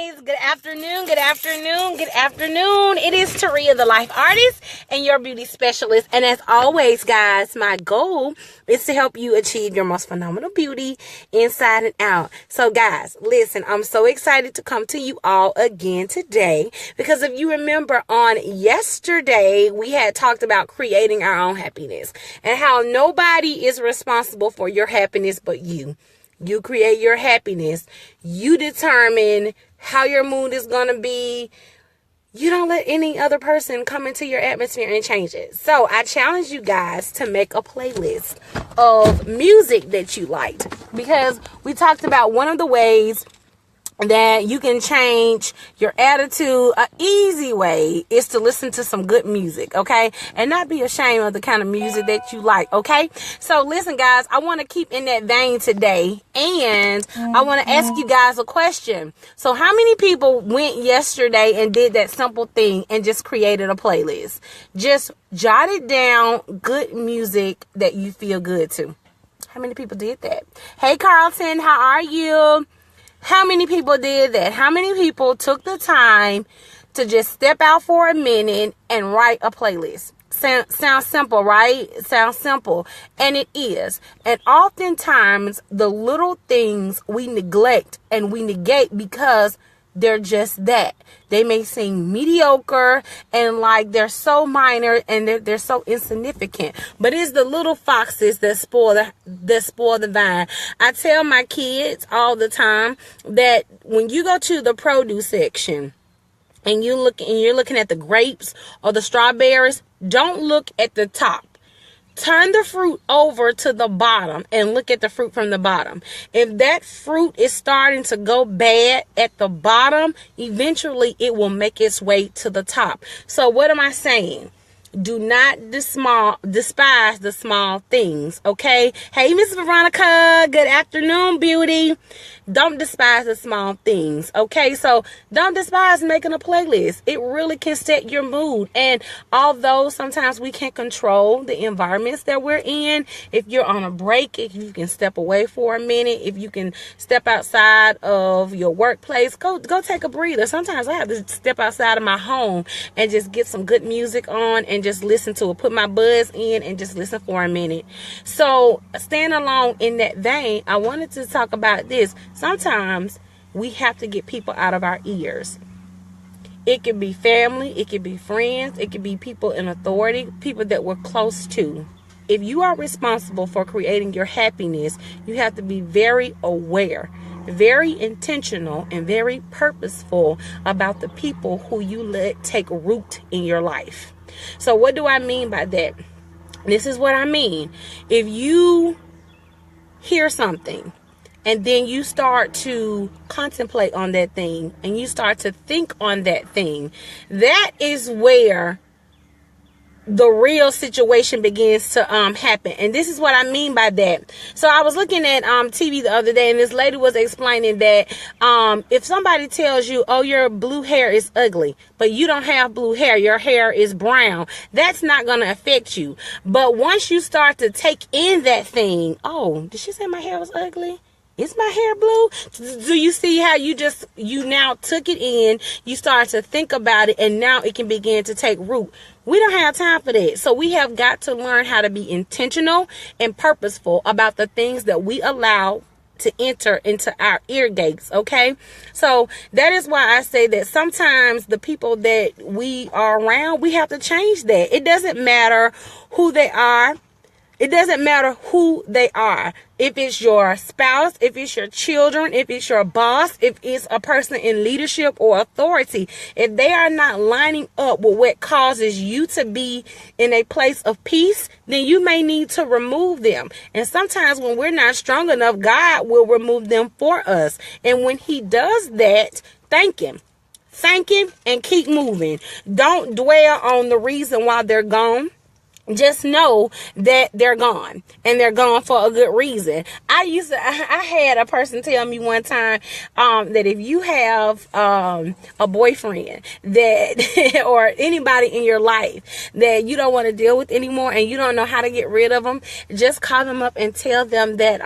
guys. Good afternoon. Good afternoon. Good afternoon. It is Taria, the life artist and your beauty specialist. And as always, guys, my goal is to help you achieve your most phenomenal beauty inside and out. So, guys, listen, I'm so excited to come to you all again today because if you remember on yesterday, we had talked about creating our own happiness and how nobody is responsible for your happiness but you. You create your happiness. You determine how your mood is going to be. You don't let any other person come into your atmosphere and change it. So I challenge you guys to make a playlist of music that you liked, because we talked about one of the ways that you can change your attitude. An easy way is to listen to some good music, okay? And not be ashamed of the kind of music that you like, okay? So listen, guys, I want to keep in that vein today, and I want to ask you guys a question. So how many people went yesterday and did that simple thing and just created a playlist? Just jotted down good music that you feel good to. How many people did that? Hey, Carlton, how are you? How many people did that? How many people took the time to just step out for a minute and write a playlist? Sounds simple, right? It sounds simple. And it is. And oftentimes the little things we neglect and we negate because they're just that. They may seem mediocre and like they're so minor and they're so insignificant. But it's the little foxes that spoil the vine. I tell my kids all the time that when you go to the produce section and you're looking at the grapes or the strawberries, don't look at the top. Turn the fruit over to the bottom and look at the fruit from the bottom. If that fruit is starting to go bad at the bottom, eventually it will make its way to the top. So what am I saying? Do not despise the small things, okay? Hey, Miss Veronica, good afternoon, beauty. Don't despise the small things, okay? So don't despise making a playlist. It really can set your mood. And although sometimes we can't control the environments that we're in, if you're on a break, if you can step away for a minute, if you can step outside of your workplace, go take a breather. Sometimes I have to step outside of my home and just get some good music on and just listen to it, put my buds in and just listen for a minute. So staying along in that vein, I wanted to talk about this. Sometimes we have to get people out of our ears. It could be family, it could be friends, it could be people in authority, people that we're close to. If you are responsible for creating your happiness, you have to be very aware, very intentional, and very purposeful about the people who you let take root in your life. So what do I mean by that? This is what I mean. If you hear something and then you start to contemplate on that thing and you start to think on that thing, that is where the real situation begins to happen. And this is what I mean by that. So I was looking at TV the other day, and this lady was explaining that if somebody tells you, oh, your blue hair is ugly, but you don't have blue hair, your hair is brown, that's not going to affect you. But once you start to take in that thing, oh, did she say my hair was ugly? Is my hair blue? Do you see how you now took it in, you start to think about it, and now it can begin to take root. We don't have time for that. So we have got to learn how to be intentional and purposeful about the things that we allow to enter into our ear gates, okay? So that is why I say that sometimes the people that we are around, we have to change that. It doesn't matter who they are. It doesn't matter who they are. If it's your spouse, if it's your children, if it's your boss, if it's a person in leadership or authority, if they are not lining up with what causes you to be in a place of peace, then you may need to remove them. And sometimes when we're not strong enough, God will remove them for us. And when he does that, thank him. Thank him and keep moving. Don't dwell on the reason why they're gone. just know that they're gone, and they're gone for a good reason. I had a person tell me one time that if you have a boyfriend that or anybody in your life that you don't want to deal with anymore and you don't know how to get rid of them, just call them up and tell them that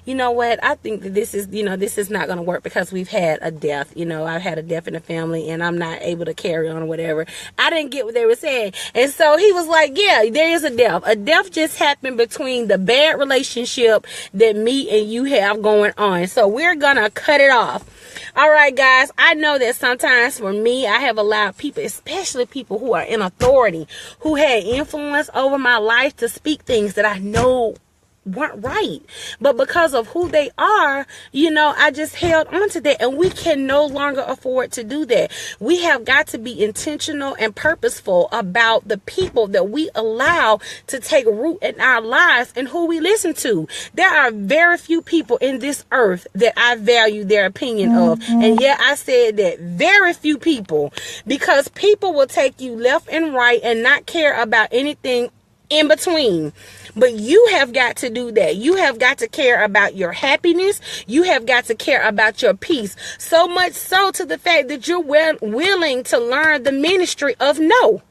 you know what, I think that this is not going to work because we've had a death. I've had a death in the family and I'm not able to carry on or whatever. I didn't get what they were saying, and so he was like, yeah, there is a death. A death just happened between the bad relationship that me and you have going on. So we're gonna cut it off. All right, guys. I know that sometimes for me, I have allowed people, especially people who are in authority, who had influence over my life, to speak things that I know weren't right, but because of who they are, I just held on to that, and we can no longer afford to do that. We have got to be intentional and purposeful about the people that we allow to take root in our lives and who we listen to. There are very few people in this earth that I value their opinion of, and yeah, I said that, very few people, because people will take you left and right and not care about anything in between. But you have got to do that. You have got to care about your happiness. You have got to care about your peace. So much so to the fact that you're willing to learn the ministry of no.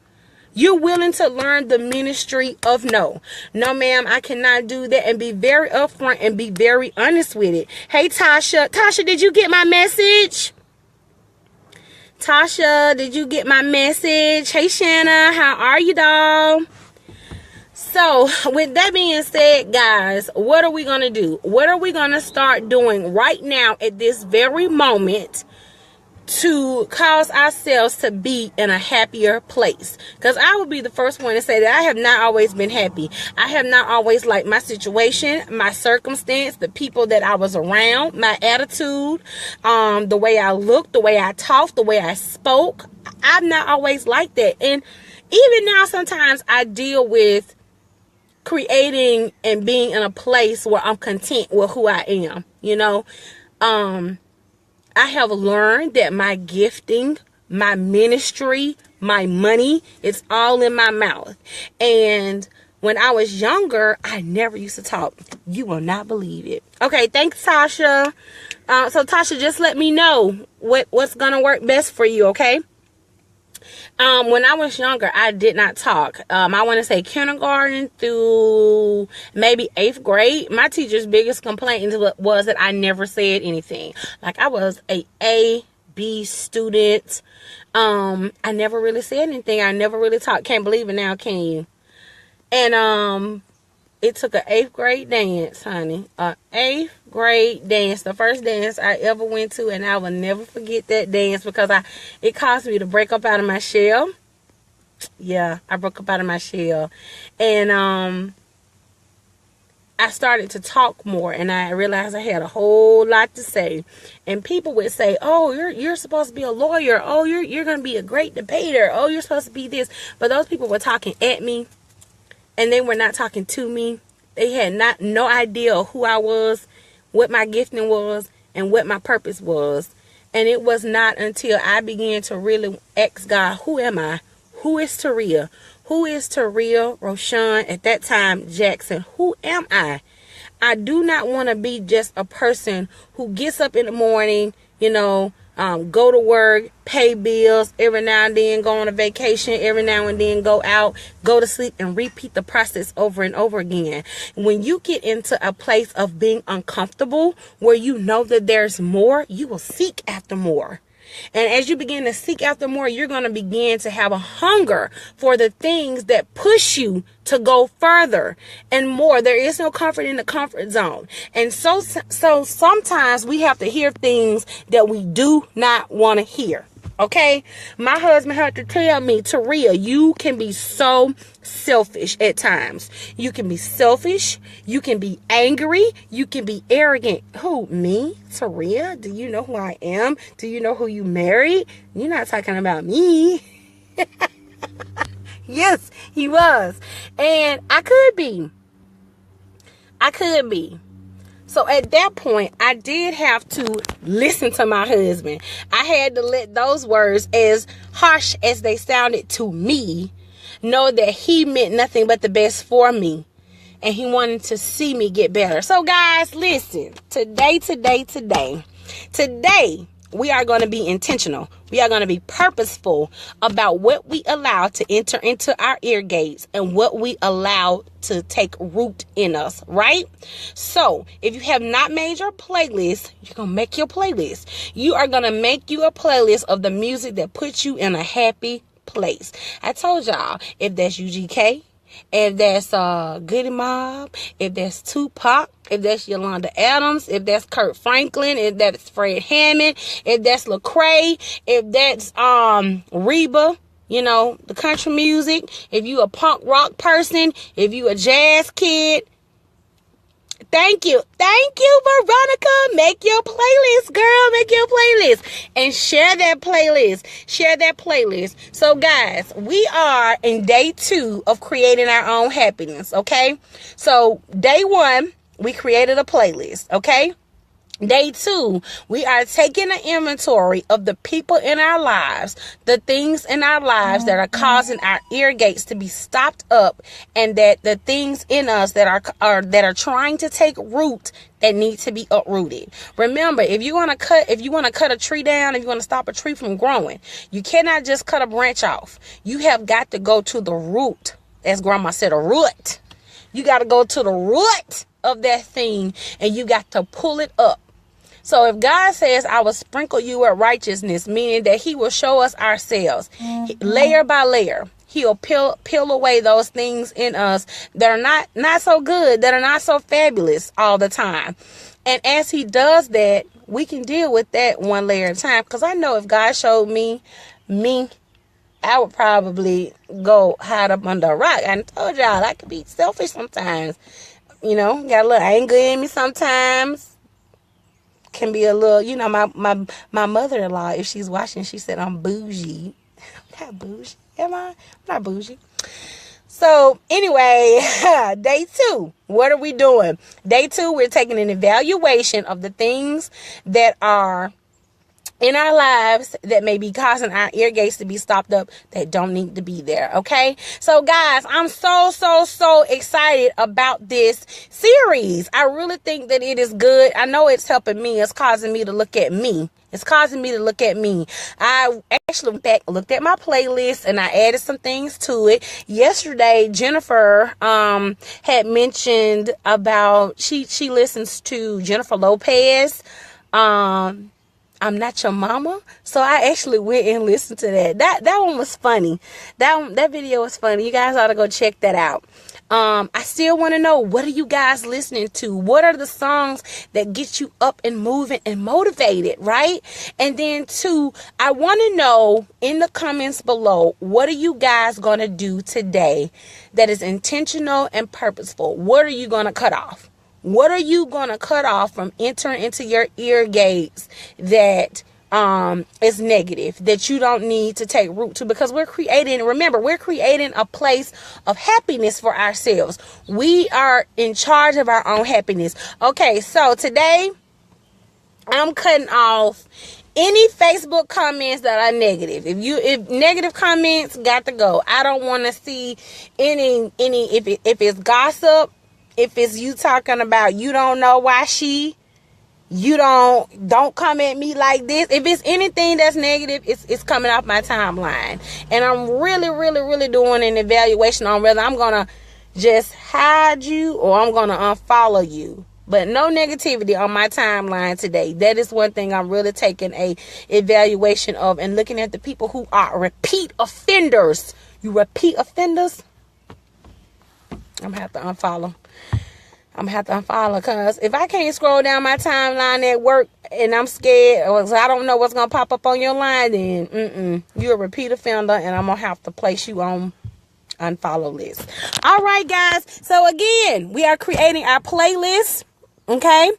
You're willing to learn the ministry of no. No, ma'am, I cannot do that, and be very upfront and be very honest with it. Hey, Tasha. Tasha, did you get my message? Tasha, did you get my message? Hey, Shanna, how are you, doll? So, with that being said, guys, what are we going to do? What are we going to start doing right now at this very moment to cause ourselves to be in a happier place? Because I will be the first one to say that I have not always been happy. I have not always liked my situation, my circumstance, the people that I was around, my attitude, the way I looked, the way I talked, the way I spoke. I've not always liked that. And even now, sometimes I deal with creating and being in a place where I'm content with who I am. I have learned that my gifting, my ministry, my money, it's all in my mouth. And when I was younger, I never used to talk. You will not believe it. Okay, thanks, Tasha. So Tasha, just let me know what's gonna work best for you, okay? When I was younger, I did not talk. I want to say kindergarten through maybe 8th grade. My teacher's biggest complaint was that I never said anything. Like, I was a B student. I never really said anything. I never really talked. Can't believe it now, can you? And it took an 8th grade dance, honey. An 8th grade dance. The first dance I ever went to, and I will never forget that dance because it caused me to break up out of my shell. Yeah, I broke up out of my shell. And I started to talk more, and I realized I had a whole lot to say. And people would say, "Oh, you're supposed to be a lawyer. Oh, you're going to be a great debater. Oh, you're supposed to be this." But those people were talking at me. And they were not talking to me. They had no idea who I was, what my gifting was, and what my purpose was. And it was not until I began to really ask God, who am I? Who is Taria? Who is Taria Roshan, at that time, Jackson? Who am I? I do not want to be just a person who gets up in the morning, go to work, pay bills, every now and then go on a vacation, every now and then go out, go to sleep, and repeat the process over and over again. When you get into a place of being uncomfortable, where you know that there's more, you will seek after more. And as you begin to seek after more, you're going to begin to have a hunger for the things that push you to go further and more. There is no comfort in the comfort zone. And so sometimes we have to hear things that we do not want to hear. Okay, my husband had to tell me, Taria, you can be so selfish at times. You can be selfish. You can be angry. You can be arrogant. Who, me? Taria? Do you know who I am? Do you know who you married? You're not talking about me. Yes, he was. And I could be. So at that point, I did have to listen to my husband. I had to let those words, as harsh as they sounded to me, know that he meant nothing but the best for me. And he wanted to see me get better. So guys, listen, today, we are going to be intentional. We are going to be purposeful about what we allow to enter into our ear gates and what we allow to take root in us, right? So if you have not made your playlist, you're going to make your playlist. You are going to make you a playlist of the music that puts you in a happy place. I told y'all, if that's UGK, if that's Goody Mob, if that's Tupac, if that's Yolanda Adams, if that's Kurt Franklin, if that's Fred Hammond, if that's Lecrae, if that's Reba, you know, the country music, if you a punk rock person, if you a jazz kid. Thank you, Veronica. Make your playlist, girl. Make your playlist and share that playlist. So guys, we are in day 2 of creating our own happiness. Okay, so day 1 we created a playlist. Okay, day 2, we are taking an inventory of the people in our lives, the things in our lives that are causing our ear gates to be stopped up, and that the things in us that are trying to take root that need to be uprooted. Remember, if you want to cut a tree down, if you want to stop a tree from growing, you cannot just cut a branch off. You have got to go to the root. As grandma said, a root. You got to go to the root of that thing, and you got to pull it up. So if God says, I will sprinkle you with righteousness, meaning that he will show us ourselves layer by layer. He'll peel away those things in us that are not so good, that are not so fabulous all the time. And as he does that, we can deal with that one layer at a time. Because I know if God showed me, I would probably go hide up under a rock. I told y'all I could be selfish sometimes. You know, got a little anger in me sometimes. Can be a little, you know, my mother-in-law, if she's watching, she said I'm bougie. I'm not bougie. Am I? I'm not bougie. So anyway, day 2, what are we doing? Day 2, we're taking an evaluation of the things that are in our lives that may be causing our ear gates to be stopped up that don't need to be there. Okay, so guys, I'm so excited about this series. I really think that it is good. I know it's helping me. It's causing me to look at me. I actually looked at my playlist and I added some things to it. Yesterday, Jennifer had mentioned about she listens to Jennifer Lopez. I'm Not Your Mama. So I actually went and listened to that. That one was funny. That video was funny. You guys ought to go check that out. I still want to know, what are you guys listening to? What are the songs that get you up and moving and motivated, right? And then 2, I want to know in the comments below, what are you guys going to do today that is intentional and purposeful? What are you going to cut off? What are you going to cut off from entering into your ear gates that is negative, that you don't need to take root to? Because we're creating a place of happiness for ourselves. We are in charge of our own happiness. Okay, so today I'm cutting off any Facebook comments that are negative. If negative comments, got to go. I don't want to see any if it's gossip. If it's you talking about, you don't know why you don't come at me like this. If it's anything that's negative, it's coming off my timeline. And I'm really doing an evaluation on whether I'm going to just hide you or I'm going to unfollow you. But no negativity on my timeline today. That is one thing I'm really taking a evaluation of and looking at the people who are repeat offenders. You repeat offenders? I'm going to have to unfollow. Because if I can't scroll down my timeline at work and I'm scared or I don't know what's going to pop up on your line, then you're a repeat offender and I'm going to have to place you on unfollow list. All right, guys. So again, we are creating our playlist. Okay,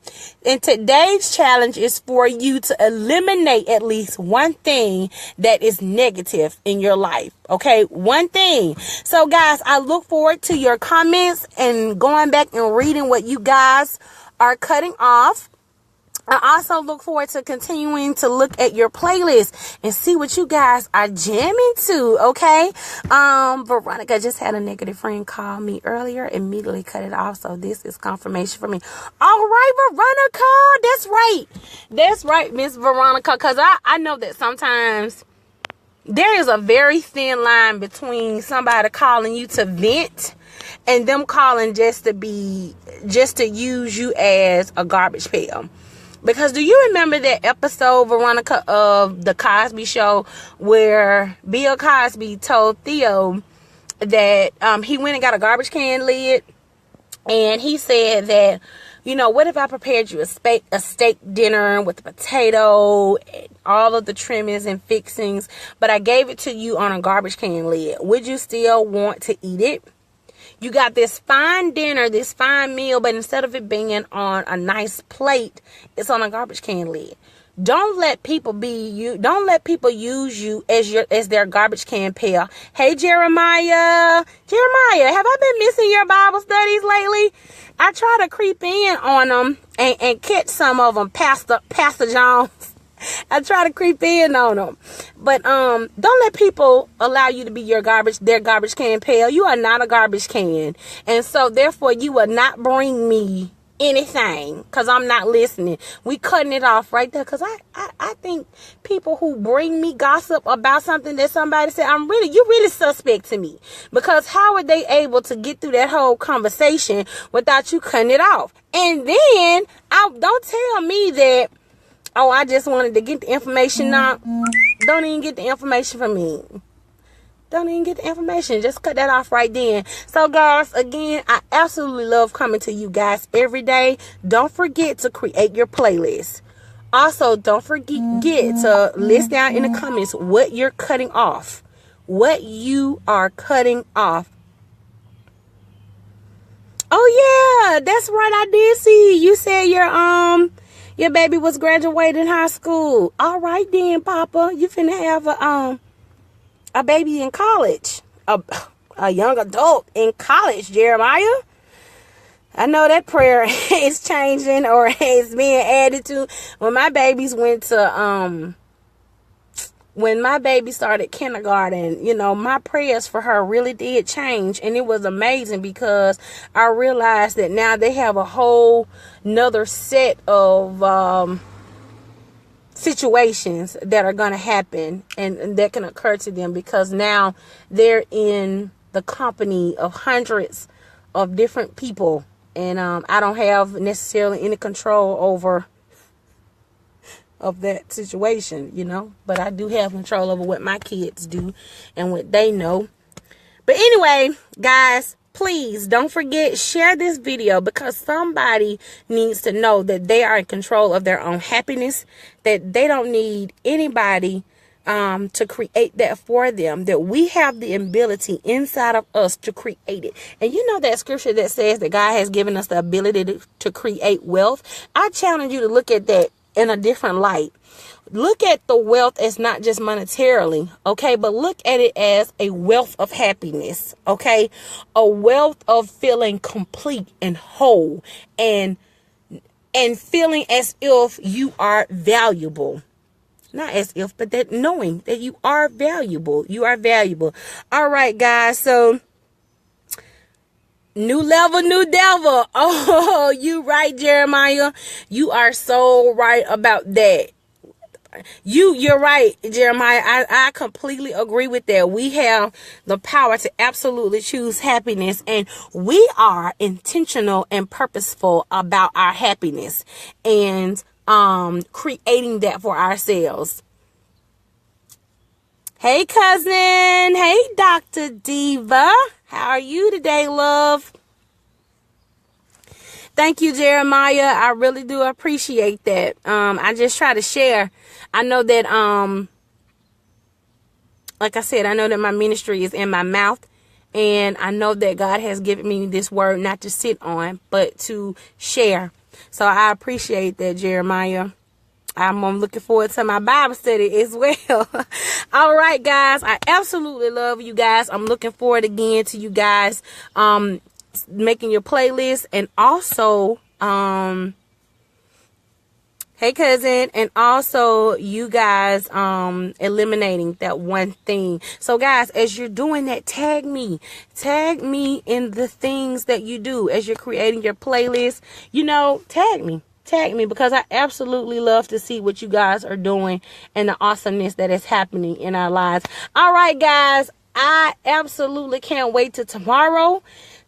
and today's challenge is for you to eliminate at least one thing that is negative in your life. Okay, one thing. So guys, I look forward to your comments and going back and reading what you guys are cutting off. I also look forward to continuing to look at your playlist and see what you guys are jamming to, okay? Veronica just had a negative friend call me earlier, immediately cut it off, so this is confirmation for me. All right, Veronica, that's right, Miss Veronica, because I know that sometimes there is a very thin line between somebody calling you to vent and them calling just to use you as a garbage pail. Because do you remember that episode, Veronica, of The Cosby Show where Bill Cosby told Theo that he went and got a garbage can lid, and he said that, you know, what if I prepared you a steak dinner with a potato and all of the trimmings and fixings, but I gave it to you on a garbage can lid? Would you still want to eat it? You got this fine dinner, this fine meal, but instead of it being on a nice plate, it's on a garbage can lid. Don't let people use you as their garbage can pail. Hey, Jeremiah, have I been missing your Bible studies lately? I try to creep in on them and catch some of them, Pastor Jones. I try to creep in on them. But don't let people allow you to be their garbage can pail. You are not a garbage can. And so therefore you will not bring me anything because I'm not listening. We cutting it off right there, because I think people who bring me gossip about something that somebody said, you really suspect to me, because how are they able to get through that whole conversation without you cutting it off? And then don't tell me that, oh, I just wanted to get the information. Now, don't even get the information from me. Don't even get the information. Just cut that off right then. So, guys, again, I absolutely love coming to you guys every day. Don't forget to create your playlist. Also, don't forget to list down in the comments what you're cutting off. What you are cutting off. Oh, yeah, that's right. I did see you said your baby was graduating high school. All right then, Papa. You finna have a baby in college. A young adult in college, Jeremiah. I know that prayer is changing or is being added to. When my baby started kindergarten, you know, my prayers for her really did change, and it was amazing because I realized that now they have a whole nother set of situations that are going to happen and that can occur to them, because now they're in the company of hundreds of different people, and I don't have necessarily any control over of that situation, you know, but I do have control over what my kids do and what they know. But anyway, guys, please don't forget, share this video, because somebody needs to know that they are in control of their own happiness, that they don't need anybody to create that for them, that we have the ability inside of us to create it. And you know that scripture that says that God has given us the ability to create wealth? I challenge you to look at that in a different light. Look at the wealth as not just monetarily, okay, but look at it as a wealth of happiness, okay, a wealth of feeling complete and whole, and feeling as if you are valuable. Not as if, but that knowing that you are valuable. You are valuable. All right, guys, so new level, new devil. Oh, you right, Jeremiah. You are so right about that. You're right, Jeremiah. I completely agree with that. We have the power to absolutely choose happiness, and we are intentional and purposeful about our happiness and creating that for ourselves. Hey, cousin. Hey, Dr. Diva. How are you today, love? Thank you, Jeremiah. I really do appreciate that. I just try to share. I know that, like I said, I know that my ministry is in my mouth, and I know that God has given me this word not to sit on, but to share. So I appreciate that, Jeremiah. I'm looking forward to my Bible study as well. All right, guys. I absolutely love you guys. I'm looking forward again to you guys making your playlist, and also Hey, cousin. And also you guys eliminating that one thing. So guys, as you're doing that, tag me in the things that you do as you're creating your playlist. You know, tag me, because I absolutely love to see what you guys are doing and the awesomeness that is happening in our lives. All right, guys, I absolutely can't wait till tomorrow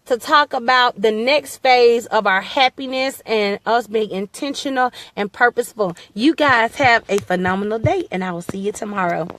to talk about the next phase of our happiness and us being intentional and purposeful. You guys have a phenomenal day, and I will see you tomorrow.